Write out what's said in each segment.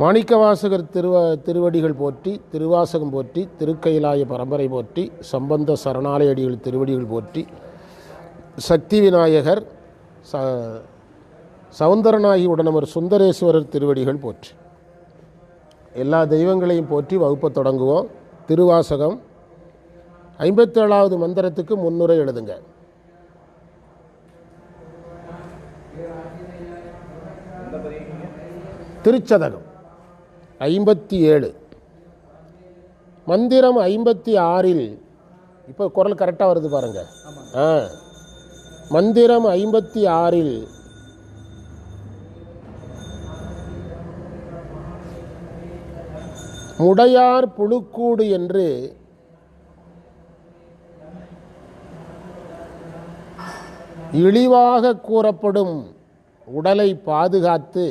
மாணிக்கவாசகர் திருவடிகள் போற்றி, திருவாசகம் போற்றி, திருக்கயிலாய பரம்பரை போற்றி, சம்பந்த சரணாலயடிகள் திருவடிகள் போற்றி, சக்தி விநாயகர் சவுந்தரநாயகி உடனமர் சுந்தரேஸ்வரர் திருவடிகள் போற்றி. எல்லா தெய்வங்களையும் போற்றி வகுப்பை தொடங்குவோம். திருவாசகம் 57வது மந்திரத்துக்கு முன்னுரை எழுதுங்க. திருச்சதகம் 57 மந்திரம் 56. இப்போ குரல் கரெக்டாக வருது பாருங்க. மந்திரம் 56 முடையார் புழுக்கூடு என்று இழிவாக கூறப்படும் உடலை பாதுகாத்து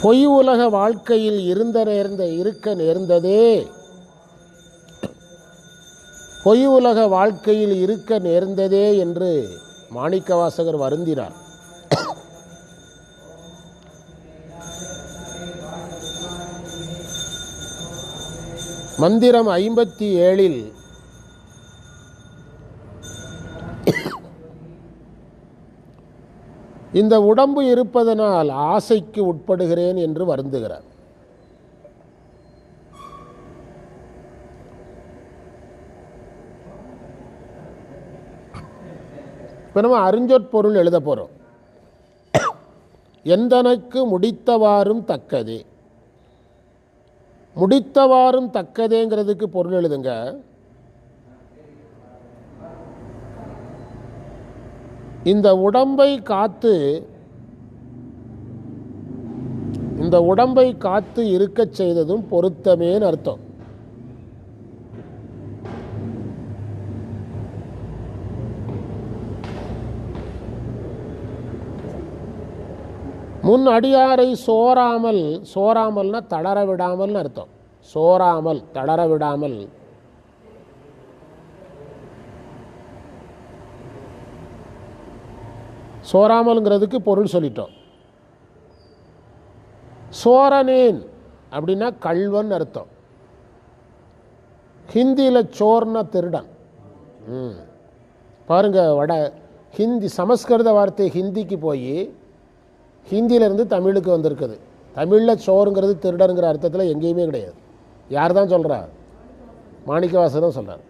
பொய் உலக வாழ்க்கையில் இருக்க நேர்ந்ததே, பொய் உலக வாழ்க்கையில் இருக்க நேர்ந்ததே என்று மாணிக்கவாசகர் வருந்தினார். மந்திரம் 57 இந்த உடம்பு இருப்பதனால் ஆசைக்கு உட்படுகிறேன் என்று வருந்துகிறார். இப்போ நம்ம அறிஞ்சொற்பொருள் எழுத போகிறோம். எந்தனக்கு முடித்தவாறும் தக்கதே. முடித்தவாறும் தக்கதேங்கிறதுக்கு பொருள் எழுதுங்க. இந்த உடம்பை காத்து இருக்கச் செய்ததும் பொருத்தமேன்னு அர்த்தம். முன் அடியாரை சோராமல்னா தளர விடாமல்னு அர்த்தம். சோராமல், தளர விடாமல். சோராமல்ங்கிறதுக்கு பொருள் சொல்லிட்டோம். சோரனேன் அப்படின்னா கள்வன் அர்த்தம். ஹிந்தியில் சோர்னா திருடன். பாருங்க, ஹிந்தி சமஸ்கிருத வார்த்தை ஹிந்திக்கு போய் ஹிந்தியிலேருந்து தமிழுக்கு வந்திருக்குது. தமிழில் சோறுங்கிறது திருடனுங்கிற அர்த்தத்தில் எங்கேயுமே கிடையாது. யார் தான் சொல்கிறா? மாணிக்கவாசகர் தான் சொல்கிறார்.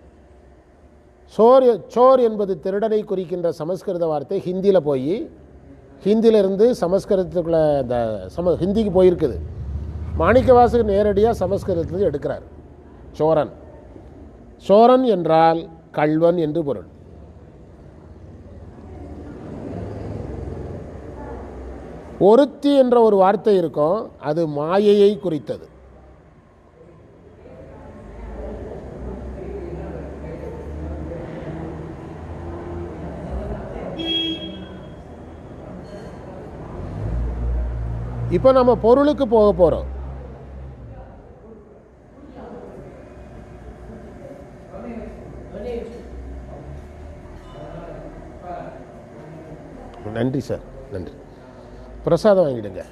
சோர் என்பது திருடனை குறிக்கின்ற சமஸ்கிருத வார்த்தை ஹிந்தியில் போய் ஹிந்தியிலிருந்து சமஸ்கிருதத்துக்குள்ள ஹிந்திக்கு போயிருக்குது. மாணிக்கவாசகர் நேரடியாக சமஸ்கிருதத்தில் எடுக்கிறார். சோரன் என்றால் கள்வன் என்று பொருள். ஒருத்தி என்ற ஒரு வார்த்தை இருக்கும், அது மாயையை குறித்தது. இப்போ நம்ம பொருளுக்கு போக போகிறோம். நன்றி சார், நன்றி. பிரசாதம் வாங்கிடுங்க.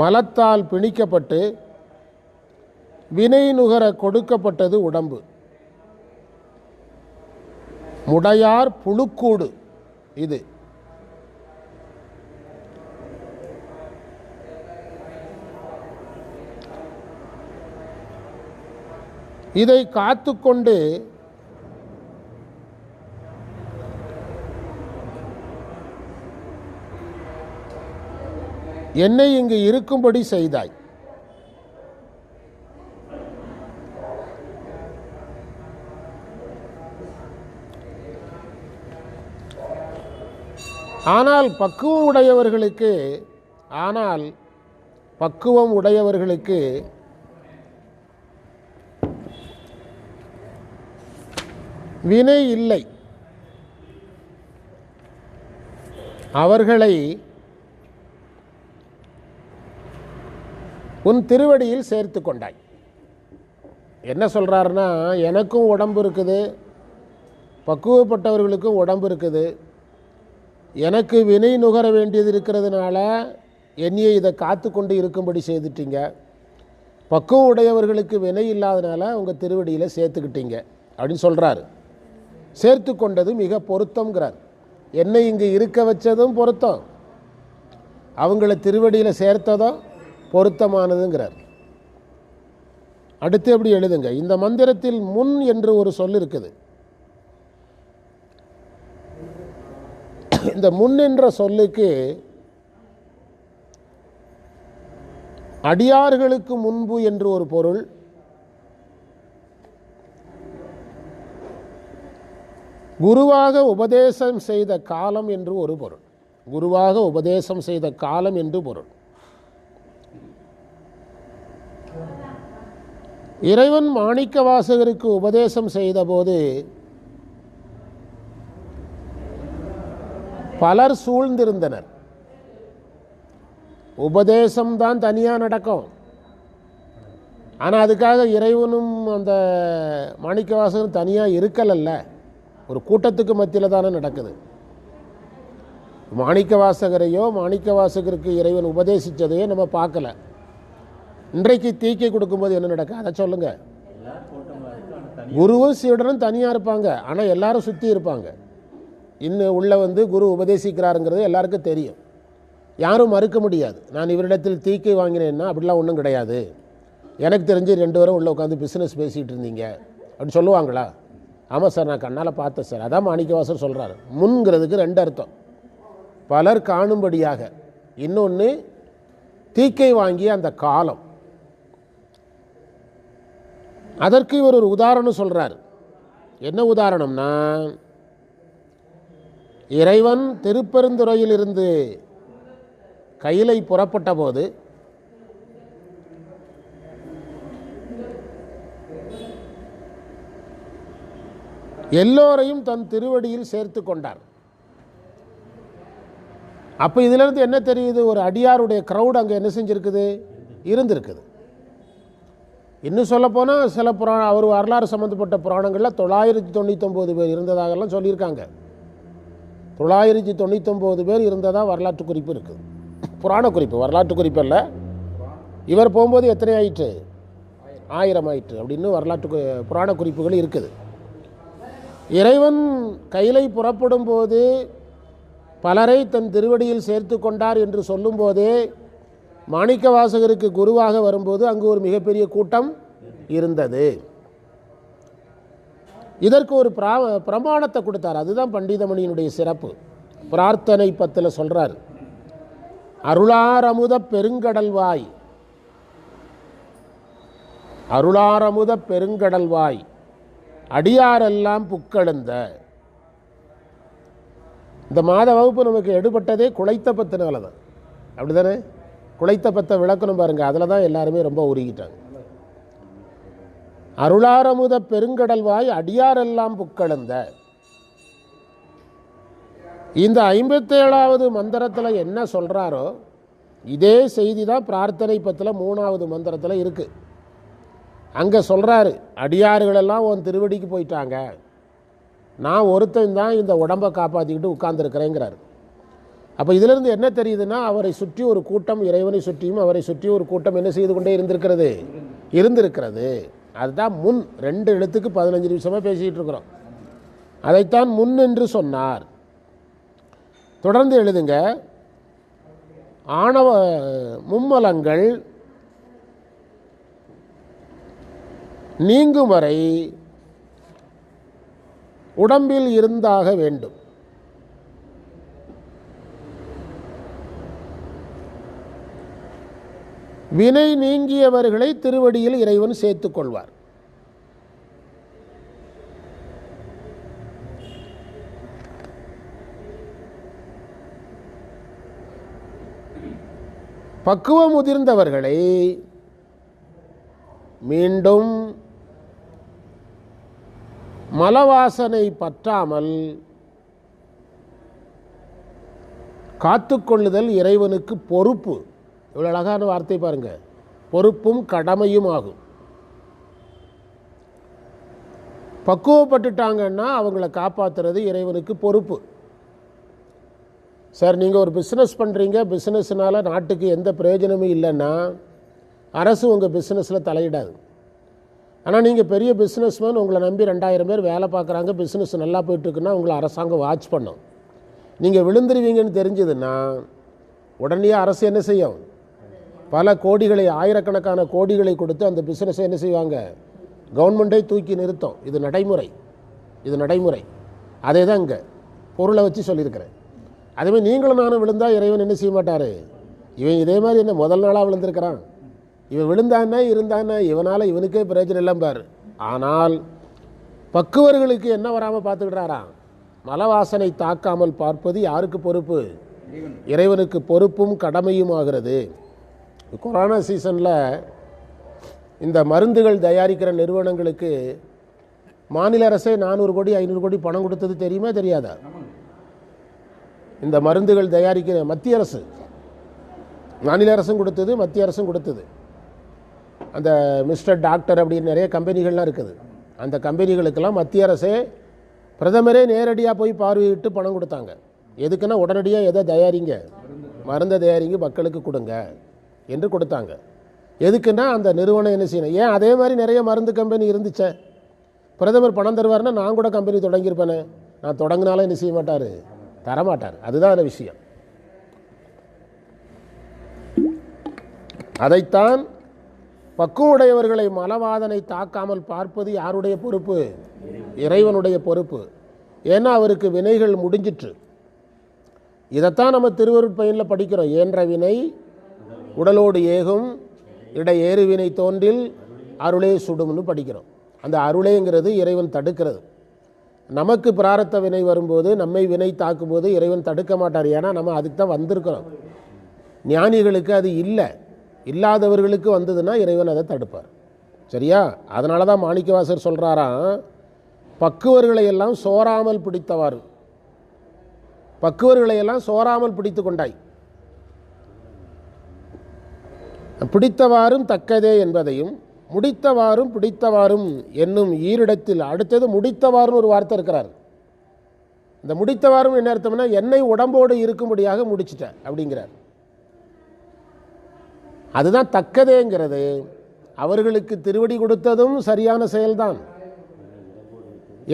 மலத்தால் பிணிக்கப்பட்டு வினை நுகர கொடுக்கப்பட்டது உடம்பு. முடையார் புழுக்கூடு இது. இதை காத்துக்கொண்டு என்னை இங்கு இருக்கும்படி செய்தாய். ஆனால் பக்குவம் உடையவர்களுக்கு வினை இல்லை. அவர்களை உன் திருவடியில் சேர்த்து கொண்டாய். என்ன சொல்கிறாருன்னா, எனக்கும் உடம்பு இருக்குது, பக்குவப்பட்டவர்களுக்கும் உடம்பு இருக்குது, எனக்கு வினை நுகர வேண்டியது இருக்கிறதுனால என்னையை இதை காத்து கொண்டு இருக்கும்படி செய்துட்டீங்க. பக்குவம் உடையவர்களுக்கு வினை இல்லாதனால உங்கள் திருவடியில் சேர்த்துக்கிட்டீங்க அப்படின்னு சொல்கிறாரு. சேர்த்து கொண்டது மிக பொருத்தம்ங்கிறார். என்னை இங்கு இருக்க வச்சதும் பொருத்தம், அவங்கள திருவடியில் சேர்த்ததும் பொருத்தமானதுங்கிறார். அடுத்து எப்படி எழுதுங்க. இந்த மந்திரத்தில் முன் என்று ஒரு சொல் இருக்குது. இந்த முன் என்ற சொல்லுக்கு அடியார்களுக்கு முன்பு என்று ஒரு பொருள், குருவாக உபதேசம் செய்த காலம் என்று ஒரு பொருள். குருவாக உபதேசம் செய்த காலம் என்று பொருள். இறைவன் மாணிக்கவாசகருக்கு உபதேசம் செய்தபோது பலர் சூழ்ந்திருந்தனர். உபதேசம்தான் தனியாக நடக்கும். ஆனால் அதுக்காக இறைவனும் அந்த மாணிக்கவாசகரும் தனியாக இருக்கலல்ல, ஒரு கூட்டத்துக்கு மத்தியில் தானே நடக்குது. மாணிக்கவாசகரையோ மாணிக்கவாசகருக்கு இறைவன் உபதேசித்ததையோ நம்ம பார்க்கல. இன்றைக்கு தீக்கை கொடுக்கும்போது என்ன நடக்கும் அதை சொல்லுங்கள். குருவும் சீடனும் தனியாக இருப்பாங்க, ஆனால் எல்லாரும் சுற்றி இருப்பாங்க. இன்னும் உள்ளே குரு உபதேசிக்கிறாருங்கிறது எல்லாருக்கும் தெரியும், யாரும் மறுக்க முடியாது. நான் இவரிடத்தில் தீக்கை வாங்கினேன்னா அப்படிலாம் ஒன்றும் கிடையாது, எனக்கு தெரிஞ்சு 2 பேரும் உள்ளே உட்காந்து பிஸ்னஸ் பேசிகிட்டு இருந்தீங்க அப்படின்னு சொல்லுவாங்களா? ஆமாம் சார், நான் கண்ணால் பார்த்தேன் சார். அதான் மாணிக்கவாசர் சொல்கிறாரு. முன்கிறதுக்கு 2 அர்த்தம். பலர் காணும்படியாக, இன்னொன்று தீக்கை வாங்கிய அந்த காலம். அதற்கு இவர் ஒரு உதாரணம் சொல்கிறார். என்ன உதாரணம்னா, இறைவன் திருப்பெருந்துறையில் இருந்து கையிலை புறப்பட்ட போது எல்லோரையும் தன் திருவடியில் சேர்த்து கொண்டார். அப்போ இதிலிருந்து என்ன தெரியுது? ஒரு அடியாருடைய க்ரௌட் அங்கே என்ன செஞ்சுருக்குது, இருந்திருக்குது. இன்னும் சொல்லப்போனால் சில அவர் வரலாறு சம்மந்தப்பட்ட புராணங்களில் 999 பேர் இருந்ததாகலாம் சொல்லியிருக்காங்க. 999 பேர் இருந்ததாக வரலாற்று குறிப்பு இருக்குது. புராண குறிப்பு, வரலாற்று குறிப்பு அல்ல. இவர் போகும்போது எத்தனை ஆயிற்று? 1000 ஆயிற்று அப்படின்னு வரலாற்று புராண குறிப்புகள் இருக்குது. இறைவன் கையிலை புறப்படும் போது பலரை தன் திருவடியில் சேர்த்து கொண்டார் என்று சொல்லும்போதே மாணிக்கவாசகருக்கு குருவாக வரும்போது அங்கு ஒரு மிகப்பெரிய கூட்டம் இருந்தது. இதற்கு ஒரு பிரமாணத்தை கொடுத்தார். அதுதான் பண்டிதமணியினுடைய சிறப்பு. பிரார்த்தனை 10 சொல்றார், அருளாரமுத பெருங்கடல்வாய், அருளாரமுத பெருங்கடல்வாய் அடியாரெல்லாம் புக்கெழுந்த. இந்த மாத வகுப்பு நமக்கு எடுபட்டதே குளைத்த பத்தினால தான், அப்படிதானே? குளைத்த பத்தை விளக்கணும் பாருங்க, அதில் தான் எல்லாருமே ரொம்ப உருகிட்டாங்க. அருளாரமுத பெருங்கடல்வாய் அடியாரெல்லாம் புக்கெழுந்த. இந்த 57வது மந்திரத்தில் என்ன சொல்கிறாரோ இதே செய்தி தான் பிரார்த்தனை 10 3வது மந்திரத்தில் இருக்குது. அங்கே சொல்கிறாரு, அடியார்களெல்லாம் உன் திருவடிக்கு போயிட்டாங்க, நான் ஒருத்தன் தான் இந்த உடம்பை காப்பாற்றிக்கிட்டு உட்கார்ந்துருக்கிறேங்கிறார். அப்போ இதிலிருந்து என்ன தெரியுதுன்னா, அவரை சுற்றி ஒரு கூட்டம், இறைவனை சுற்றியும் அவரை சுற்றி ஒரு கூட்டம் என்ன செய்து கொண்டே இருந்திருக்கிறது. அதுதான் முன். 2 எழுத்துக்கு 15 நிமிஷமாக பேசிகிட்டு இருக்கிறோம். அதைத்தான் முன் என்று சொன்னார். தொடர்ந்து எழுதுங்க. ஆணவ மும்மலங்கள் நீங்கும் வரை உடம்பில் இருந்தாக வேண்டும். வினை நீங்கியவர்களை திருவடியில் இறைவன் சேர்த்துக் கொள்வார். பக்குவம் முதிர்ந்தவர்களை மீண்டும் மலவாசனை பற்றாமல் காத்துக்கொள்ளுதல் இறைவனுக்கு பொறுப்பு. இவ்வளோ அழகான வார்த்தை பாருங்க, பொறுப்பும் கடமையும் ஆகும். பக்குவப்பட்டுட்டாங்கன்னா அவங்கள காப்பாற்றுறது இறைவனுக்கு பொறுப்பு. சார் நீங்கள் ஒரு பிஸ்னஸ் பண்ணுறீங்க, பிஸ்னஸ்னால் நாட்டுக்கு எந்த பிரயோஜனமும் இல்லைன்னா அரசு உங்கள் பிஸ்னஸில் தலையிடாது. ஆனால் நீங்கள் பெரிய பிஸ்னஸ்மேன், உங்களை நம்பி 2000 பேர் வேலை பார்க்குறாங்க, பிஸ்னஸ் நல்லா போயிட்டுருக்குன்னா உங்களை அரசாங்கம் வாட்ச் பண்ணும். நீங்கள் விழுந்துருவீங்கன்னு தெரிஞ்சதுன்னா உடனே அரசு என்ன செய்யும்? பல கோடிகளை, ஆயிரக்கணக்கான கோடிகளை கொடுத்து அந்த பிஸ்னஸை என்ன செய்வாங்க? கவர்மெண்ட்டை தூக்கி நிறுத்தும். இது நடைமுறை. அதே தான் இங்கே பொருளை வச்சு சொல்லியிருக்கிறேன். அதேமாதிரி நீங்களும் நானும் விழுந்தால் இறைவன் என்ன செய்ய மாட்டார்? இவன் இதே மாதிரி என்ன முதல் நாளாக விழுந்திருக்கிறான், இவன் விழுந்தானே இருந்தானே, இவனால் இவனுக்கே பிரயோஜனம் இல்லைன்னு பாரு. ஆனால் பக்குவர்களுக்கு என்ன வராமல் பார்த்துக்கிட்டாராம்? மலவாசனை தாக்காமல் பார்ப்பது யாருக்கு பொறுப்பு? இறைவனுக்கு பொறுப்பும் கடமையும் ஆகிறது. கொரோனா சீசனில் இந்த மருந்துகள் தயாரிக்கிற நிறுவனங்களுக்கு மாநில அரசே 400 கோடி 500 கோடி பணம் கொடுத்தது தெரியுமா தெரியாதா? இந்த மருந்துகள் தயாரிக்கிற மத்திய அரசு, மாநில அரசும் கொடுத்தது, மத்திய அரசும் கொடுத்தது. அந்த மிஸ்டர் டாக்டர் அப்படின்னு நிறைய கம்பெனிகள்லாம் இருக்குது. அந்த கம்பெனிகளுக்கெல்லாம் மத்திய அரசே, பிரதமரே நேரடியாக போய் பார்வையிட்டு பணம் கொடுத்தாங்க. எதுக்குன்னா உடனடியாக எதை தயாரிங்க, மருந்தை தயாரிங்க, மக்களுக்கு கொடுங்க என்று கொடுத்தாங்க. எதுக்குன்னா அந்த நிறுவனம் என்ன செய்யணும். ஏன் அதே மாதிரி நிறைய மருந்து கம்பெனி இருந்துச்சே. பிரதமர் பணம் தருவார்னா நான் கூட கம்பெனி தொடங்கியிருப்பேனே. நான் தொடங்கினாலும் என்ன செய்ய மாட்டார்? தரமாட்டார். அதுதான் அந்த விஷயம். அதைத்தான் பக்குவடையவர்களை மலவாதனை தாக்காமல் பார்ப்பது யாருடைய பொறுப்பு? இறைவனுடைய பொறுப்பு. ஏன்னா அவருக்கு வினைகள் முடிஞ்சிற்று. இதைத்தான் நம்ம திருவருட்பயனில் படிக்கிறோம். ஏன்ற வினை உடலோடு ஏகும், இடை ஏறு வினை தோன்றில் அருளே சுடும்னு படிக்கிறோம். அந்த அருளேங்கிறது இறைவன் தடுக்கிறது. நமக்கு பிராரத்த வினை வரும்போது, நம்மை வினை தாக்கும்போது இறைவன் தடுக்க மாட்டார். ஏன்னா நம்ம அதுக்கு தான் வந்திருக்கிறோம். ஞானிகளுக்கு அது இல்லை. இல்லாதவர்களுக்கு வந்ததுன்னா இறைவன் அதை தடுப்பார். சரியா? அதனால தான் மாணிக்கவாசர் சொல்கிறாராம், பக்குவர்களை எல்லாம் சோறாமல் பிடித்தவாறு, பக்குவர்களை எல்லாம் சோறாமல் பிடித்து கொண்டாய், பிடித்தவாறும் தக்கதே என்பதையும் முடித்தவாறும் பிடித்தவாறும் என்னும் ஈரிடத்தில் அடுத்தது முடித்தவாறும் ஒரு வார்த்தை இருக்கிறார். இந்த முடித்தவாறும் என்ன அர்த்தம்னா, என்னை உடம்போடு இருக்கும்படியாக முடிச்சிட்டேன் அப்படிங்கிறார். அதுதான் தக்கதேங்கிறது. அவர்களுக்கு திருவடி கொடுத்ததும் சரியான செயல்தான்,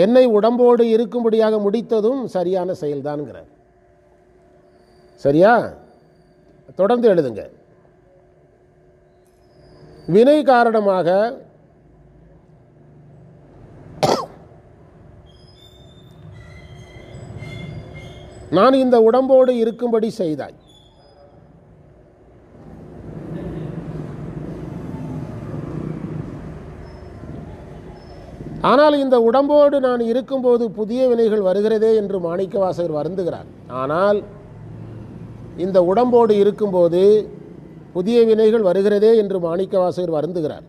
என்னை உடம்போடு இருக்கும்படியாக முடித்ததும் சரியான செயல்தான்ங்கிறார். சரியா? தொடர்ந்து எழுதுங்க. வினை காரணமாக நான் இந்த உடம்போடு இருக்கும்படி செய்தாய். ஆனால் இந்த உடம்போடு நான் இருக்கும்போது புதிய வினைகள் வருகிறதே என்று மாணிக்கவாசகர் வருந்துகிறார். ஆனால் இந்த உடம்போடு இருக்கும்போது புதிய வினைகள் வருகிறதே என்று மாணிக்கவாசகர் வருந்துகிறார்.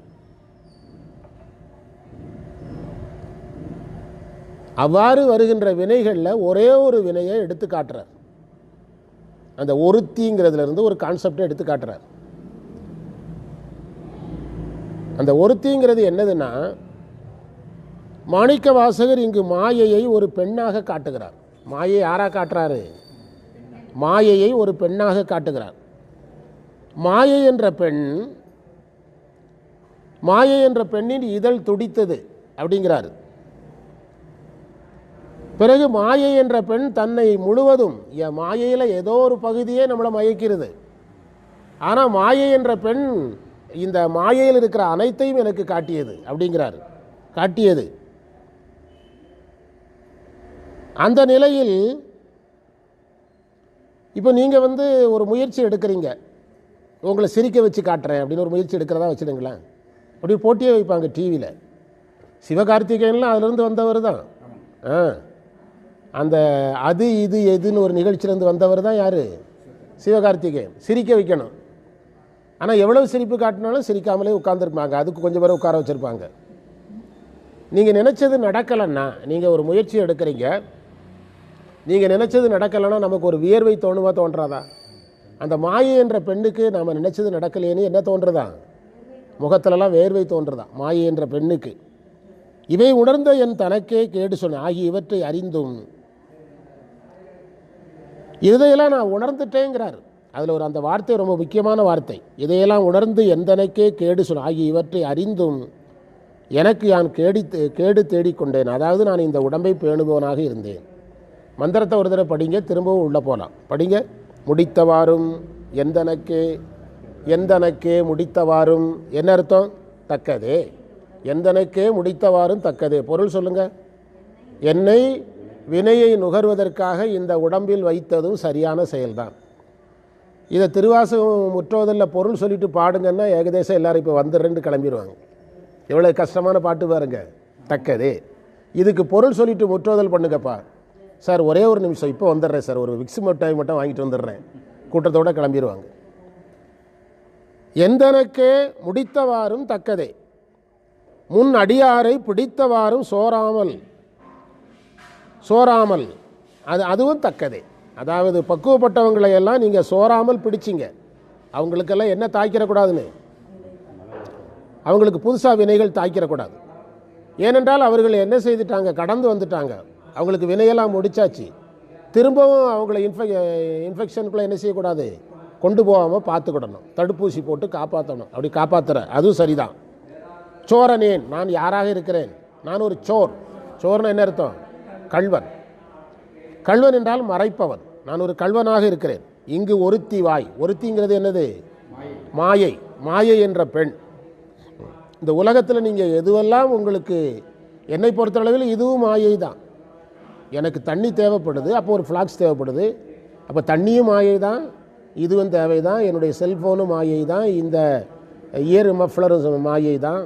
அவ்வாறு வருகின்ற வினைகளில் ஒரே ஒரு வினையை எடுத்து காட்டுறார். அந்த ஒருத்திங்கிறதுலேருந்து ஒரு கான்செப்டை எடுத்து காட்டுறார். அந்த ஒருத்திங்கிறது என்னதுன்னா, மாணிக்கவாசகர் இங்கு மாயையை ஒரு பெண்ணாக காட்டுகிறார். மாயை யாராக காட்டுறாரு? மாயையை ஒரு பெண்ணாக காட்டுகிறார். மாயை என்ற பெண், மாயை என்ற பெண்ணின் இதழ் துடித்தது அப்படிங்கிறார். பிறகு மாயை என்ற பெண் தன்னை முழுவதும், மாயையில் ஏதோ ஒரு பகுதியே நம்மளை மயக்கிறது. ஆனால் மாயை என்ற பெண் இந்த மாயையில் இருக்கிற அனைத்தையும் எனக்கு காட்டியது அப்படிங்கிறார். காட்டியது. அந்த நிலையில் இப்போ நீங்கள் ஒரு முயற்சி எடுக்கிறீங்க, உங்களை சிரிக்க வச்சு காட்டுறேன் அப்படின்னு ஒரு முயற்சி எடுக்கிறதா வச்சுடுங்களேன். அப்படி போட்டியே வைப்பாங்க டிவியில். சிவகார்த்திகேயன்லாம் அதிலிருந்து வந்தவர் தான். அந்த அது இது எதுன்னு ஒரு நிகழ்ச்சியிலேருந்து வந்தவர் தான் யார்? சிவகார்த்திகேயன். சிரிக்க வைக்கணும். ஆனால் எவ்வளவு சிரிப்பு காட்டினாலும் சிரிக்காமலே உட்காந்துருப்பாங்க. அதுக்கு கொஞ்சம் பேரை உட்கார வச்சுருப்பாங்க. நீங்கள் நினச்சது நடக்கலைன்னா, நீங்கள் ஒரு முயற்சி எடுக்கிறீங்க, நீங்கள் நினச்சது நடக்கலைன்னா நமக்கு ஒரு வியர்வை தோணுமா தோன்றாதா? அந்த மாயை என்ற பெண்ணுக்கு நாம் நினச்சது நடக்கலையேன்னு என்ன தோன்றுதா? முகத்திலலாம் வேர்வை தோன்றுதா மாயை என்ற பெண்ணுக்கு. இவை உணர்ந்த என் தனக்கே கேடு சொன்ன ஆகிய இவற்றை அறிந்தும், இதையெல்லாம் நான் உணர்ந்துட்டேங்கிறார். அதில் ஒரு அந்த வார்த்தை ரொம்ப முக்கியமான வார்த்தை. இதையெல்லாம் உணர்ந்து எந்தனக்கே கேடு சொன்ன ஆகிய இவற்றை அறிந்தும் எனக்கு நான் கேடு தேடிக்கொண்டேன். அதாவது நான் இந்த உடம்பை பேணுபவனாக இருந்தேன். மந்திரத்தை ஒரு தடவை படிங்க, திரும்பவும் உள்ளே போகலாம். படிங்க. முடித்தவாறும் எந்தனக்கே முடித்தவாறும் என்ன அர்த்தம்? தக்கதே. எந்தனக்கே முடித்தவாறும் தக்கதே. பொருள் சொல்லுங்க. என்னை வினையை நுகர்வதற்காக இந்த உடம்பில் வைத்ததும் சரியான செயல்தான். இதை திருவாசகம் முற்றோதலில் பொருள் சொல்லிட்டு பாடுங்கன்னா ஏகதேசம் எல்லாரும் இப்போ வந்துடுறேன்னு கிளம்பிடுவாங்க. எவ்வளோ கஷ்டமான பாட்டு பாருங்க. தக்கதே. இதுக்கு பொருள் சொல்லிட்டு முற்றோதல் பண்ணுங்கப்பா. சார் ஒரே ஒரு நிமிஷம், இப்போ வந்துடுறேன் சார், ஒரு விக்ஸ் மிட்டாய் மட்டும் வாங்கிட்டு வந்துடுறேன், கூட்டத்தோடு கிளம்பிடுவாங்க. எந்தனக்கே முடித்தவாறும் தக்கதே, முன் அடியாரை பிடித்தவாறும் சோராமல் அதுவும் தக்கதே. அதாவது பக்குவப்பட்டவங்களை எல்லாம் நீங்கள் சோராமல் பிடிச்சிங்க. அவங்களுக்கெல்லாம் என்ன தாய்க்கிறக்கூடாதுன்னு, அவங்களுக்கு புதுசாக வினைகள் தாய்க்கிறக்கூடாது. ஏனென்றால் அவர்கள் என்ன செய்துட்டாங்க? கடந்து வந்துட்டாங்க. அவங்களுக்கு வினையெல்லாம் முடிச்சாச்சு. திரும்பவும் அவங்கள இன்ஃபெக்ஷனுக்குள்ளே என்ன செய்யக்கூடாது? கொண்டு போகாமல் பார்த்துக்கிடணும். தடுப்பூசி போட்டு காப்பாற்றணும். அப்படி காப்பாற்றுற அதுவும் சரிதான். சோரனேன், நான் யாராக இருக்கிறேன்? நான் ஒரு சோர்னா என்ன அர்த்தம்? கள்வன். கள்வன் என்றால் மறைப்பவன். நான் ஒரு கள்வனாக இருக்கிறேன். இங்கு ஒருத்திங்கிறது என்னது? மாயை என்ற பெண். இந்த உலகத்தில் நீங்கள் எதுவெல்லாம் உங்களுக்கு, என்னை பொறுத்தளவில் இதுவும் மாயை தான். எனக்கு தண்ணி தேவைப்படுது, அப்போ ஒரு ஃப்ளாக்ஸ் தேவைப்படுது, அப்போ தண்ணியும் மாயை தான், இதுவும் தேவை தான். என்னுடைய செல்ஃபோனும் மாயை தான், இந்த இயர் மஃப்ளரும் மாயை தான்,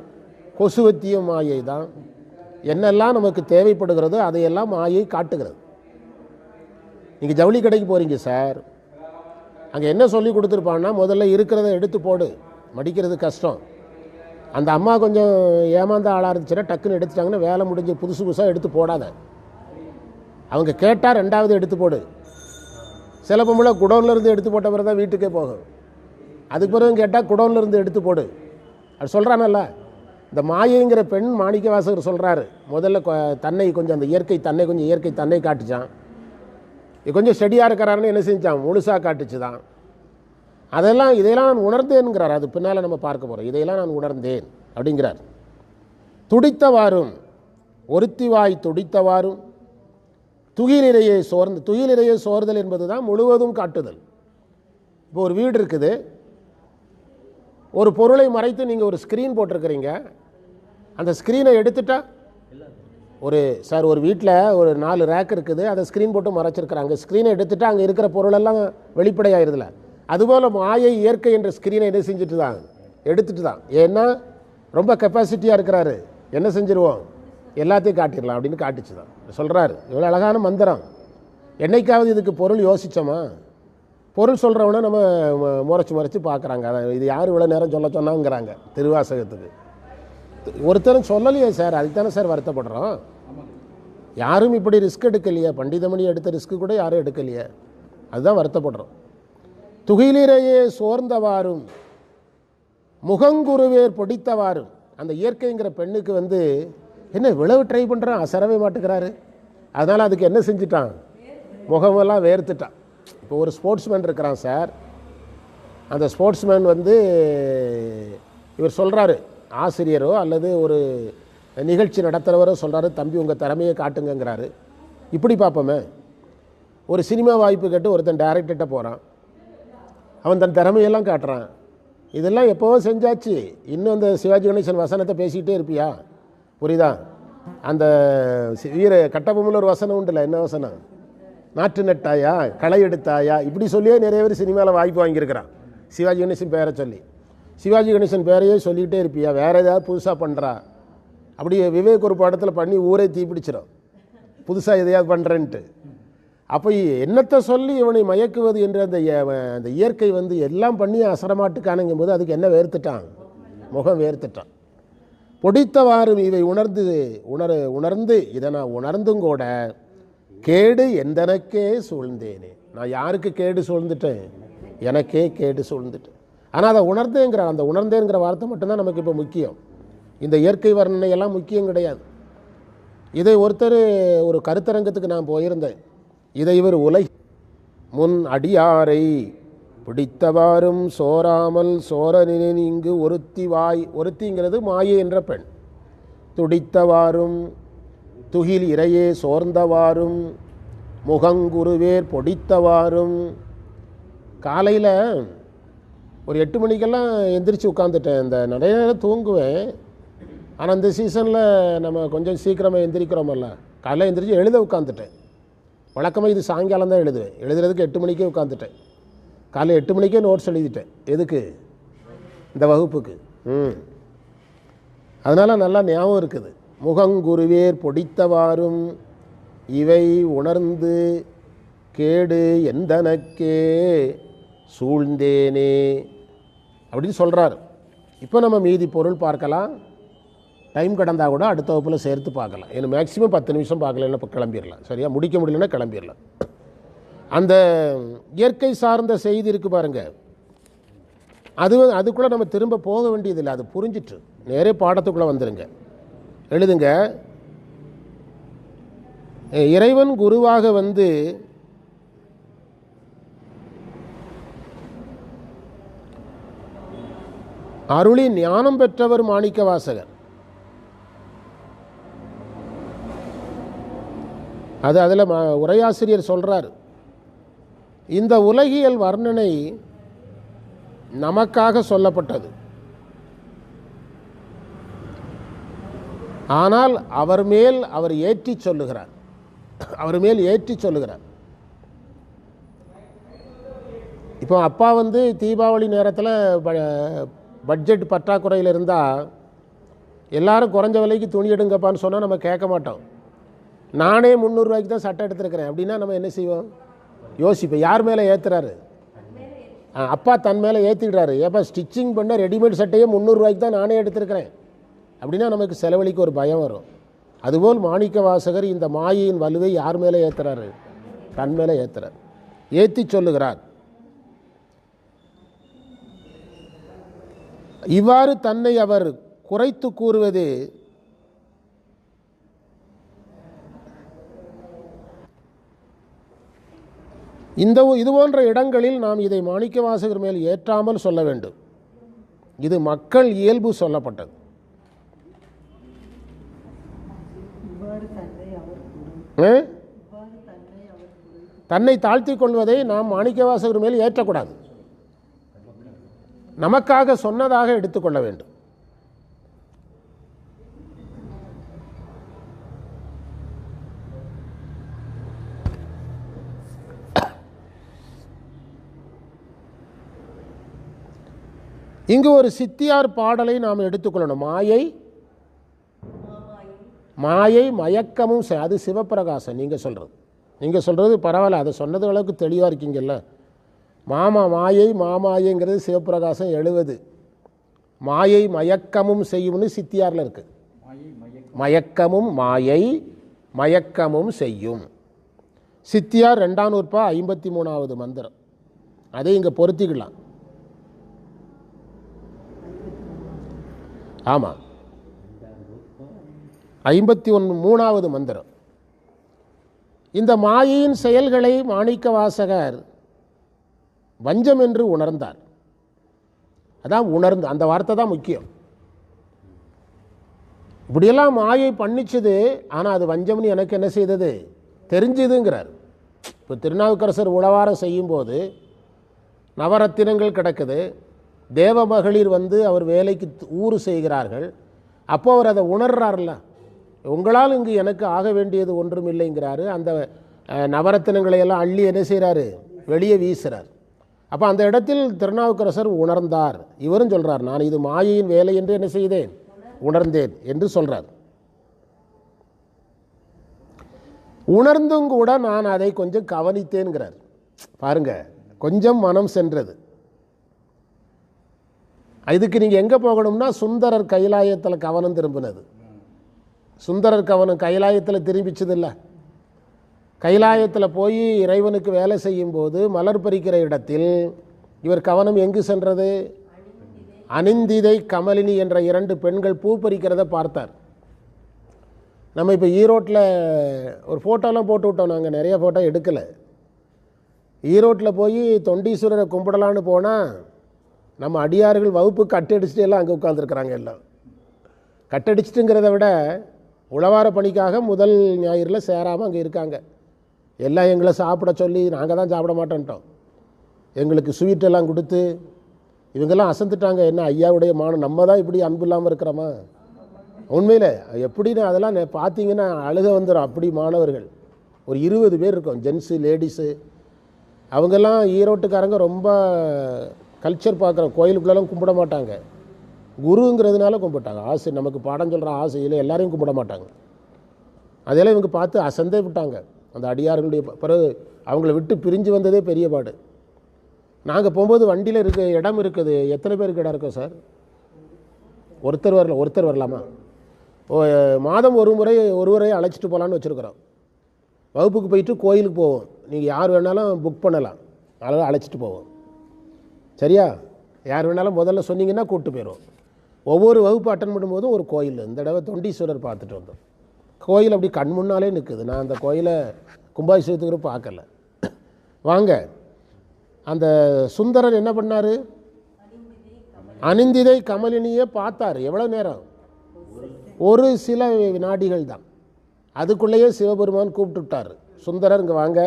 கொசுவத்தியும் மாயை தான். என்னெல்லாம் நமக்கு தேவைப்படுகிறதோ அதையெல்லாம் மாயை காட்டுகிறது. நீங்கள் ஜவுளி கடைக்கு போகிறீங்க சார், அங்கே என்ன சொல்லி கொடுத்துருப்பான்னா, முதல்ல இருக்கிறத எடுத்து போடு, மடிக்கிறது கஷ்டம். அந்த அம்மா கொஞ்சம் ஏமாந்த ஆளாக இருந்துச்சுன்னா டக்குன்னு எடுத்துட்டாங்கன்னா வேலை முடிஞ்சு. புதுசாக எடுத்து போடாத. அவங்க கேட்டால் ரெண்டாவது எடுத்து போடு. சில பொம்பளை குடோன்லேருந்து எடுத்து போட்ட பிறகு தான் வீட்டுக்கே போகும். அதுக்கு பிறகு கேட்டால் குடோன்லேருந்து எடுத்து போடு அது சொல்கிறானல்ல. இந்த மாயைங்கிற பெண் மாணிக்க வாசகர் சொல்கிறாரு, முதல்ல தன்னை கொஞ்சம் அந்த இயற்கை தன்னை காட்டுச்சான். இது கொஞ்சம் ஸ்டடியாக இருக்கிறாருன்னு என்ன செஞ்சான்? முழுசாக காட்டுச்சு தான். இதையெல்லாம் நான் உணர்ந்தேன்கிறார். அது பின்னால் நம்ம பார்க்க போகிறோம். இதையெல்லாம் நான் உணர்ந்தேன் அப்படிங்கிறார். துடித்தவாறும் ஒருத்திவாய் துடித்தவாறும் துகிலிரையை சோர்தல் என்பது தான் முழுவதும் காட்டுதல். இப்போ ஒரு வீடு இருக்குது, ஒரு பொருளை மறைத்து நீங்கள் ஒரு ஸ்க்ரீன் போட்டிருக்கிறீங்க. அந்த ஸ்க்ரீனை எடுத்துட்டா ஒரு வீட்டில் ஒரு 4 ரேக் இருக்குது, அதை ஸ்க்ரீன் போட்டு மறைச்சிருக்கிறாங்க. ஸ்க்ரீனை எடுத்துட்டா அங்கே இருக்கிற பொருளெல்லாம் வெளிப்படையாயிருதில்ல. அதுபோல் மாயை இயற்கை என்ற ஸ்க்ரீனை என்ன செஞ்சுட்டு தான் எடுத்துட்டு தான். ஏன்னா ரொம்ப கெப்பாசிட்டியாக இருக்கிறாரு, என்ன செஞ்சிருவோம்? எல்லாத்தையும் காட்டிடலாம் அப்படின்னு காட்டுச்சு தான் சொல்கிறாரு. இவ்வளோ அழகான மந்திரம். என்னைக்காவது இதுக்கு பொருள் யோசித்தோமா? பொருள் சொல்கிறவன நம்ம முறைச்சி பார்க்குறாங்க. அதான் இது யார் இவ்வளோ நேரம் சொன்னாங்கிறாங்க திருவாசகத்துக்கு. ஒருத்தரும் சொல்லலையே சார், அதுதானே சார் வருத்தப்படுறோம். யாரும் இப்படி ரிஸ்க் எடுக்கலையே, பண்டிதமணி எடுத்த ரிஸ்க்கு கூட யாரும் எடுக்கலையே, அதுதான் வருத்தப்படுறோம். துகிலிரையே சோர்ந்தவாறும் முகங்குருவேர் பொடித்தவாறும். அந்த இயற்கைங்கிற பெண்ணுக்கு என்ன இவ்வளவு ட்ரை பண்ணுறான், அசரவே மாட்டுக்கிறாரு. அதனால் அதுக்கு என்ன செஞ்சிட்டான்? முகமெல்லாம் வேர்த்துட்டான். இப்போ ஒரு ஸ்போர்ட்ஸ்மேன் இருக்கிறான் சார். அந்த ஸ்போர்ட்ஸ்மேன் இவர் சொல்கிறாரு, ஆசிரியரோ அல்லது ஒரு நிகழ்ச்சி நடத்துகிறவரோ சொல்கிறாரு, தம்பி உங்கள் திறமையை காட்டுங்கிறாரு. இப்படி பார்ப்போமே, ஒரு சினிமா வாய்ப்பு கேட்டு ஒருத்தன் டைரக்டர்கிட்ட போகிறான், அவன் தன் திறமையெல்லாம் காட்டுறான். இதெல்லாம் எப்போவோ செஞ்சாச்சு, இன்னும் அந்த சிவாஜி கணேசன் வசனத்தை பேசிக்கிட்டே இருப்பியா? புரியுதா? அந்த கட்டபொம்மனில் ஒரு வசனம் உண்டுல்ல, என்ன வசனம்? நாற்று நட்டாயா, களை எடுத்தாயா, இப்படி சொல்லியே நிறைய பேர் சினிமாவில் வாய்ப்பு வாங்கியிருக்கிறான். சிவாஜி கணேசன் பேரை சொல்லி, சிவாஜி கணேசன் பேரையே சொல்லிக்கிட்டே இருப்பியா? வேறு ஏதாவது புதுசாக பண்ணுறா? அப்படி விவேக் ஒரு படத்தில் பண்ணி ஊரே தீப்பிடிச்சிடும், புதுசாக எதையாவது பண்ணுறேன்ட்டு. அப்போ என்னத்தை சொல்லி இவனை மயக்குவது என்று அந்த இயற்கை எல்லாம் பண்ணி அசரமாட்டுக்கானுங்கும் போது அதுக்கு என்ன வேர்த்துட்டான்? முகம் வேர்த்துட்டான். பொடித்தவாறும் இவை உணர்ந்து இதை நான் உணர்ந்தும் கூட கேடு எந்தனக்கே சூழ்ந்தேனே. நான் யாருக்கு கேடு சூழ்ந்துட்டேன்? எனக்கே கேடு சூழ்ந்துட்டேன். ஆனால் அதை உணர்ந்தேங்கிற அந்த உணர்ந்தேங்கிற வார்த்தை மட்டும்தான் நமக்கு இப்போ முக்கியம். இந்த இயற்கை வர்ணனை எல்லாம் முக்கியம் கிடையாது. இதை ஒருத்தர் ஒரு கருத்தரங்கத்துக்கு நான் போயிருந்தேன். இதை இவர் முன் அடியாரை பிடித்தவாறும் சோராமல் சோரனின் இங்கு ஒருத்திங்கிறது மாயை என்ற பெண். துடித்தவாறும் துகில் இறையே சோர்ந்தவாறும் முகங்குருவேர் பொடித்தவாறும். காலையில் ஒரு 8 மணிக்கெல்லாம் எந்திரிச்சு உட்காந்துட்டேன். இந்த நிறைய நேரம் தூங்குவேன். ஆனால் இந்த சீசனில் நம்ம கொஞ்சம் சீக்கிரமாக எந்திரிக்கிறோமல்ல, காலையில் எந்திரிச்சு எழுத உட்காந்துட்டேன். வழக்கமாக இது சாயங்காலம் தான் எழுதுவேன். எழுதுறதுக்கு 8 மணிக்கே உட்காந்துட்டேன். காலையில் 8 மணிக்கே நோட்ஸ் எழுதிட்டேன். எதுக்கு? இந்த வகுப்புக்கு. அதனால் நல்லா ஞாபகம் இருக்குது. முகங்குருவேர் பொடித்தவாறும் இவை உணர்ந்து கேடு எந்தனக்கே சூழ்ந்தேனே அப்படின்னு சொல்கிறார். இப்போ நம்ம மீதி பொருள் பார்க்கலாம். டைம் கடந்தால் கூட அடுத்த வகுப்பில் சேர்த்து பார்க்கலாம். ஏன்னா மேக்ஸிமம் 10 நிமிஷம் பார்க்கலன்னா இப்போ கிளம்பிடலாம். சரியா? முடிக்க முடியலன்னா கிளம்பிடலாம். அந்த இயற்கை சார்ந்த செய்தி இருக்குது பாருங்கள், அதுக்குள்ளே நம்ம திரும்ப போக வேண்டியதில்லை. அது புரிஞ்சிட்டு நேரே பாடத்துக்குள்ளே வந்துடுங்க. எழுதுங்க. இறைவன் குருவாக வந்து அருளி ஞானம் பெற்றவர் மாணிக்க வாசகர். அதில் உரையாசிரியர் சொல்கிறார், இந்த உலகியல் வர்ணனை நமக்காக சொல்லப்பட்டது. ஆனால் அவர் ஏற்றி சொல்லுகிறார். இப்போ அப்பா வந்து தீபாவளி நேரத்தில் பட்ஜெட் பற்றாக்குறையில் இருந்தால் எல்லாரும் குறைஞ்ச விலைக்கு துணி எடுங்கப்பான்னு சொன்னால் நம்ம கேட்க மாட்டோம். நானே 300 ரூபாய்க்கு தான் சட்டை எடுத்துருக்கிறேன் அப்படின்னா நம்ம என்ன செய்வோம்? யோசிப்போம். யார் மேலே ஏற்றுறாரு? அப்பா தன் மேலே ஏற்றிடுறாரு. ஏப்பா ஸ்டிச்சிங் பண்ண ரெடிமேட் சட்டையே 300 ரூபாய்க்கு தான் நானே எடுத்துருக்கிறேன் அப்படின்னா நமக்கு செலவழிக்க ஒரு பயம் வரும். அதுபோல் மாணிக்க வாசகர் இந்த மாயையின் வலுவை யார் மேலே ஏற்றுறாரு? தன் மேலே ஏற்றுறார். ஏற்றி சொல்லுகிறார். இவ்வாறு தன்னை அவர் குறைத்து கூறுவது இது போன்ற இடங்களில் நாம் இதை மாணிக்க வாசகர் மேல் ஏற்றாமல் சொல்ல வேண்டும். இது மக்கள் இயல்பு சொல்லப்பட்டது. தன்னை தாழ்த்திக் கொள்வதை நாம் மாணிக்க வாசகர் மேல் ஏற்றக்கூடாது. நமக்காக சொன்னதாக எடுத்துக்கொள்ள வேண்டும். இங்கு ஒரு சித்தியார் பாடலை நாம் எடுத்துக்கொள்ளணும். மாயை மயக்கமும் அது சிவப்பிரகாசம். நீங்கள் சொல்கிறது பரவாயில்ல, அதை சொன்னது அளவுக்கு தெளிவாக இருக்கீங்கல்ல. மாமாயைங்கிறது சிவப்பிரகாசம் 70. மாயை மயக்கமும் செய்யும்னு சித்தியாரில் இருக்கு. மயக்கமும் செய்யும். சித்தியார் 2ஆம் நூற்பா 53வது மந்திரம். அதை இங்கே பொருத்திக்கலாம். ஆமாம், 53வது மந்திரம். இந்த மாயையின் செயல்களை மாணிக்க வாசகர் வஞ்சம் என்று உணர்ந்தார். அதான் அந்த வார்த்தை தான் முக்கியம். இப்படியெல்லாம் மாயை பண்ணிச்சுது, ஆனால் அது வஞ்சம்னு எனக்கு என்ன செய்தது? தெரிஞ்சுதுங்கிறார். இப்போ திருநாவுக்கரசர் உழவாரம் செய்யும்போது நவரத்தினங்கள் கிடக்குது. தேவ மகளிர் வந்து அவர் வேலைக்கு ஊறு செய்கிறார்கள். அப்போ அவர் அதை உணர்றார்ல, உங்களால் இங்கு எனக்கு ஆக வேண்டியது ஒன்றும் இல்லைங்கிறாரு. அந்த நவரத்தினங்களை எல்லாம் அள்ளி என்ன செய்கிறாரு? வெளியே வீசுகிறார். அப்போ அந்த இடத்தில் திருநாவுக்கரசர் உணர்ந்தார். இவரும் சொல்கிறார், நான் இது மாயையின் வேலை என்று என்ன செய்தேன்? உணர்ந்தேன் என்று சொல்கிறார். உணர்ந்தும் கூட நான் அதை கொஞ்சம் கவனித்தேன்கிறார். பாருங்க, கொஞ்சம் மனம் சென்றது. இதுக்கு நீங்கள் எங்கே போகணும்னா சுந்தரர் கைலாயத்தில் கவனம் திரும்பினது. சுந்தரர் கவனம் கைலாயத்தில் திரும்பிச்சது இல்லை. கைலாயத்தில் போய் இறைவனுக்கு வேலை செய்யும்போது மலர் பறிக்கிற இடத்தில் இவர் கவனம் எங்கு சென்றது? அனிந்திதை கமலினி என்ற 2 பெண்கள் பூ பறிக்கிறத பார்த்தார். நம்ம இப்போ ஈரோட்டில் ஒரு ஃபோட்டோலாம் போட்டு விட்டோம், நாங்கள் நிறைய ஃபோட்டோ எடுக்கலை. ஈரோட்டில் போய் தொண்டீஸ்வரரை கும்பிடலான்னு போனால் நம்ம அடியார்கள் வகுப்பு கட்டடிச்சுட்டு எல்லாம் அங்கே உட்காந்துருக்குறாங்க. எல்லாம் கட்டடிச்சிட்டுங்கிறத விட உழவார பணிக்காக முதல் ஞாயிறில் சேராமல் அங்கே இருக்காங்க. எல்லாம் எங்களை சாப்பிட சொல்லி நாங்கள் தான் சாப்பிட மாட்டோன்ட்டோம். எங்களுக்கு ஸ்வீட்டெல்லாம் கொடுத்து இவங்கெல்லாம் அசந்துட்டாங்க. என்ன ஐயாவுடைய மானம், நம்ம தான் இப்படி அன்பு இல்லாமல் இருக்கிறோமா? உண்மையில் எப்படின்னு அதெல்லாம் பார்த்தீங்கன்னா அழுக வந்துடும். அப்படி மாணவர்கள் ஒரு 20 பேர் இருக்கும், ஜென்ஸு லேடிஸு. அவங்கெல்லாம் ஈரோட்டுக்காரங்க ரொம்ப கல்ச்சர் பார்க்குற, கோயிலுக்குள்ளெல்லாம் கும்பிட மாட்டாங்க. குருங்கிறதுனால கும்பிட்டாங்க. ஆசை நமக்கு பாடம் சொல்கிற ஆசையில் எல்லாரையும் கும்பிட மாட்டாங்க. அதெல்லாம் இவங்க பார்த்து அசந்தே விட்டாங்க. அந்த அடியார்களுடைய பிறகு அவங்கள விட்டு பிரிஞ்சு வந்ததே பெரிய பாடு. நாங்கள் போகும்போது வண்டியில் இருக்க இடம் இருக்குது. எத்தனை பேருக்கு இடம் இருக்கும் சார்? ஒருத்தர் வரலாமா? மாதம் ஒருவரை அழைச்சிட்டு போகலான்னு வச்சுருக்குறோம். வகுப்புக்கு போயிட்டு கோயிலுக்கு போவோம். நீங்கள் யார் வேணாலும் புக் பண்ணலாம், அதனால் அழைச்சிட்டு போவோம். சரியா? யார் வேணாலும் முதல்ல சொன்னீங்கன்னா கூப்பிட்டு போயிடுவோம். ஒவ்வொரு வகுப்பு அட்டன் பண்ணும்போதும் ஒரு கோயில். இந்த தடவை தொண்டீஸ்வரர் பார்த்துட்டு வந்தோம். கோயில் அப்படி கண் முன்னாலே நிற்குது. நான் அந்த கோயிலை கும்பாபிஷேகத்துக்கு பார்க்கல. வாங்க, அந்த சுந்தரர் என்ன பண்ணார்? அனிந்திதை கமலினியை பார்த்தார். எவ்வளோ நேரம்? ஒரு சில வினாடிகள் தான். அதுக்குள்ளேயே சிவபெருமான் கூப்பிட்டுட்டார், சுந்தரர் இங்கே வாங்க.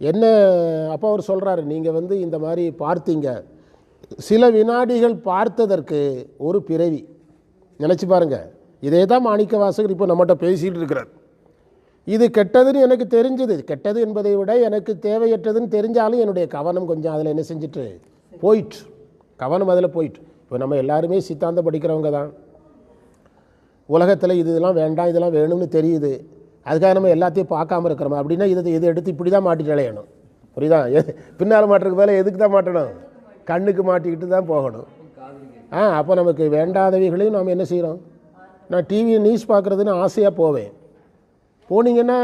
என்ன அப்போ அவர் சொல்கிறாரு, நீங்கள் இந்த மாதிரி பார்த்தீங்க, சில வினாடிகள் பார்த்ததற்கு ஒரு பிறவி. நினச்சி பாருங்கள். இதே தான் மாணிக்க வாசகர் இப்போ நம்மகிட்ட பேசிகிட்டு இருக்கிறார். இது கெட்டதுன்னு எனக்கு தெரிஞ்சது. கெட்டது என்பதை விட எனக்கு தேவையற்றதுன்னு தெரிஞ்சாலும் என்னுடைய கவனம் கொஞ்சம் அதில் என்ன செஞ்சுட்டு போயிட்டு, கவனம் அதில் போயிட்டு. இப்போ நம்ம எல்லாருமே சித்தாந்தம் படிக்கிறவங்க தான். உலகத்தில் இதெல்லாம் வேண்டாம், இதெல்லாம் வேணும்னு தெரியுது. அதுக்காக நம்ம எல்லாத்தையும் பார்க்காம இருக்கிறோமா? அப்படின்னா இது எடுத்து இப்படி தான் மாட்டிட்டு அலையணும். புரியுதா? பின்னால் மாட்டுறதுக்கு மேலே எதுக்கு தான் மாட்டணும்? கண்ணுக்கு மாட்டிக்கிட்டு தான் போகணும். அப்போ நமக்கு வேண்டாதவைகளையும் நாம் என்ன செய்கிறோம்? நான் டிவி நியூஸ் பார்க்குறதுன்னு ஆசையாக போவேன். போனீங்கன்னா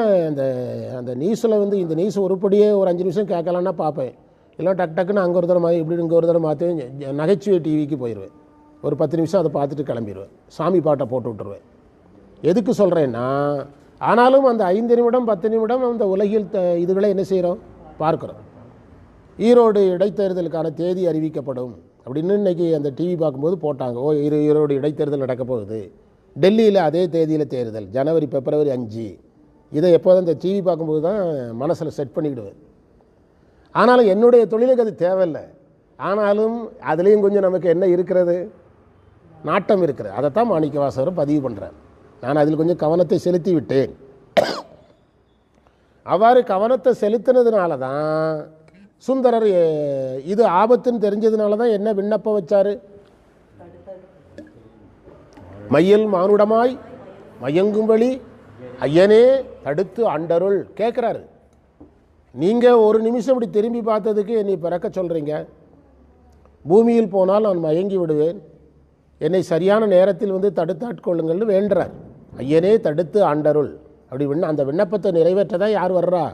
அந்த நியூஸில் இந்த நியூஸ் உருப்படியே ஒரு 5 நிமிஷம் கேட்கலான்னா பார்ப்பேன். இல்லை டக்குன்னு அங்கே ஒரு தரம் இப்படி இங்கே ஒரு தரம் மாற்றுவேன். நகைச்சுவை டிவிக்கு போயிடுவேன். ஒரு 10 நிமிஷம் அதை பார்த்துட்டு கிளம்பிடுவேன். சாமி பாட்டை போட்டு விட்டுருவேன். எதுக்கு சொல்கிறேன்னா, ஆனாலும் அந்த 5 நிமிடம் 10 நிமிடம் அந்த உலகில் இதுகளை என்ன செய்கிறோம்? பார்க்குறோம். ஈரோடு இடைத்தேர்தலுக்கான தேதி அறிவிக்கப்படும் அப்படின்னு இன்றைக்கி அந்த டிவி பார்க்கும்போது போட்டாங்க. ஈரோடு இடைத்தேர்தல் நடக்க போகுது. டெல்லியில் அதே தேதியில் தேர்தல், ஜனவரி பிப்ரவரி 5. இதை எப்போதும் இந்த டிவி பார்க்கும்போது தான் மனசில் செட் பண்ணிக்கிடுவேன். ஆனாலும் என்னுடைய தொழிலுக்கு அது தேவையில்லை. ஆனாலும் அதுலேயும் கொஞ்சம் நமக்கு என்ன இருக்கிறது? நாட்டம் இருக்கிறது. அதைத்தான் மாணிக்க வாசகர் பதிவு பண்ணுறார். நான் அதில் கொஞ்சம் கவனத்தை செலுத்தி விட்டேன். அவ்வாறு கவனத்தை செலுத்தினதுனால தான் சுந்தரர் இது ஆபத்துன்னு தெரிஞ்சதுனால தான் என்ன விண்ணப்பம் வச்சார்? மையல் மானுடமாய் மயங்கும்படி ஐயனே தடுத்து ஆண்டருள் கேட்குறாரு. நீங்கள் ஒரு நிமிஷம் இப்படி திரும்பி பார்த்ததுக்கு என்னை பிறக்க சொல்கிறீங்க. பூமியில் போனால் நான் மயங்கி விடுவேன், என்னை சரியான நேரத்தில் தடுத்தாட்கொள்ளுங்கள்னு வேண்டுறார். ஐயனே தடுத்து ஆண்டருள் அப்படி அந்த விண்ணப்பத்தை நிறைவேற்ற தான் யார் வர்றா?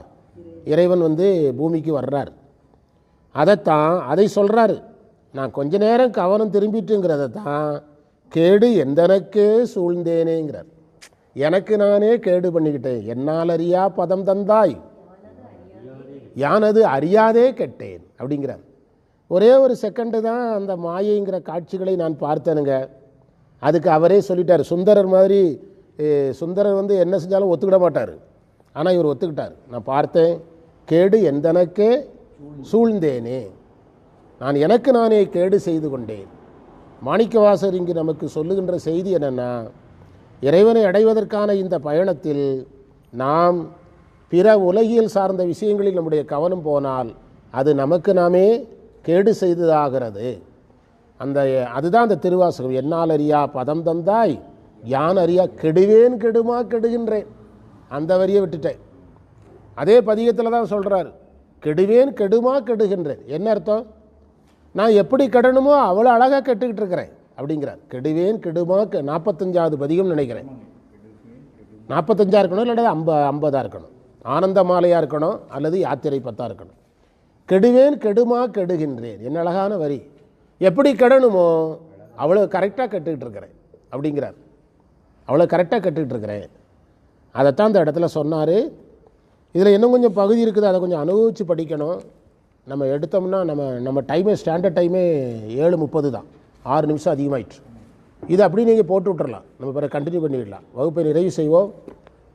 இறைவன் பூமிக்கு வர்றார். அதை சொல்கிறாரு. நான் கொஞ்ச நேரம் கவனம் திரும்பிட்டுங்கிறத தான் கேடு எந்தனக்கே சூழ்ந்தேனேங்கிறார். எனக்கு நானே கேடு பண்ணிக்கிட்டேன். என்னால் அறியா பதம் தந்தாய், யானது அறியாதே கெட்டேன் அப்படிங்கிறார். ஒரே ஒரு செகண்டு தான் அந்த மாயைங்கிற காட்சிகளை நான் பார்த்தேனுங்க. அதுக்கு அவரே சொல்லிட்டார். சுந்தரர் மாதிரி சுந்தரர் என்ன செஞ்சாலும் ஒத்துக்கிட மாட்டார். ஆனால் இவர் ஒத்துக்கிட்டார். நான் பார்த்தேன், கேடு எந்தனக்கே சூழ்ந்தேனே, நான் எனக்கு நானே கேடு செய்து கொண்டேன். மாணிக்கவாசகர் இங்கு நமக்கு சொல்லுகின்ற செய்தி என்னென்னா, இறைவனை அடைவதற்கான இந்த பயணத்தில் நாம் பிற உலகியல் சார்ந்த விஷயங்களில் நம்முடைய கவனம் போனால் அது நமக்கு நாமே கேடு செய்ததாகிறது. அதுதான் அந்த திருவாசகம். என்னால் அறியா பதம் தந்தாய், யான் அறியா கெடுவேன் கெடுமா கெடுகின்றேன். அந்த வரியை விட்டுட்டேன். அதே பதிகத்தில் தான் சொல்கிறார், கெடுவேன் கெடுமா கெடுகின்றேன். என்ன அர்த்தம்? நான் எப்படி கெடணுமோ அவ்வளோ அழகாக கெட்டுக்கிட்டு இருக்கிறேன் அப்படிங்கிறார். கெடுவேன் கெடுமா 45வது பதிகம் நினைக்கிறேன். 45 இருக்கணும், இல்லாட்டி 50 இருக்கணும், ஆனந்த மாலையாக இருக்கணும், அல்லது யாத்திரை 10 இருக்கணும். கெடுவேன் கெடுமா கெடுகின்றேன். என்ன அழகான வரி. எப்படி கெடணுமோ அவ்வளோ கரெக்டாக கெட்டுக்கிட்டு இருக்கிறேன் அப்படிங்கிறார். அவ்வளோ கரெக்டாக கெட்டுக்கிட்டு இருக்கிறேன். அதைத்தான் அந்த இடத்துல சொன்னார். இதில் இன்னும் கொஞ்சம் பகுதி இருக்குது, அதை கொஞ்சம் அனுபவித்து படிக்கணும். நம்ம எடுத்தோம்னா நம்ம டைமே ஸ்டாண்டர்ட் டைமே 7:30 தான், 6 நிமிஷம் அதிகமாகிட்டு. இது அப்படி நீங்கள் போட்டு விட்டுறலாம், நம்ம பிறகு கண்டினியூ பண்ணிவிடலாம். வகுப்பை நிறைவு செய்வோம்.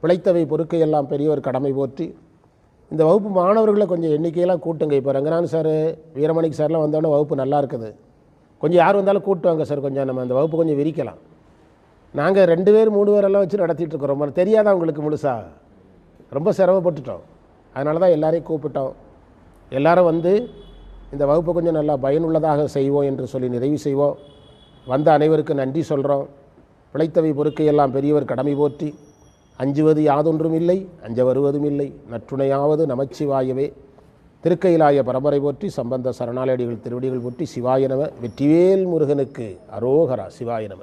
பிழைத்தவை பொறுக்கை எல்லாம் பெரியவர் கடமை போற்றி. இந்த வகுப்பு மாணவர்களை கொஞ்சம் எண்ணிக்கையெல்லாம் கூட்டுங்க. இப்போ ரங்கநாதன் சார், வீரமணிக்கு சார்லாம் வந்தோடனே வகுப்பு நல்லா இருக்குது. கொஞ்சம் யார் வந்தாலும் கூட்டுவாங்க சார், கொஞ்சம் நம்ம அந்த வகுப்பு கொஞ்சம் விரிக்கலாம். நாங்கள் 2 பேர் 3 பேரெல்லாம் வச்சு நடத்திட்டுருக்கோம். ரொம்ப தெரியாதா உங்களுக்கு முழுசாக? ரொம்ப சிரமப்பட்டுட்டோம். அதனால தான் எல்லாரையும் கூப்பிட்டோம். எல்லாரும் வந்து இந்த வகுப்பை கொஞ்சம் நல்லா பயனுள்ளதாக செய்வோம் என்று சொல்லி நிறைவு செய்வோம். வந்த அனைவருக்கு நன்றி சொல்கிறோம். பிழைத்தவை பொறுக்கையெல்லாம் பெரியவர் கடமை போற்றி. அஞ்சுவது யாதொன்றும் இல்லை, அஞ்ச வருவதும் இல்லை, நற்றுணையாவது நமச்சிவாயவே. திருக்கையிலாய பரம்பரை போற்றி. சம்பந்த சரணாலயடிகள் திருவடிகள் போற்றி. சிவாய நம. வெற்றிவேல் முருகனுக்கு அரோகரா. சிவாய நம.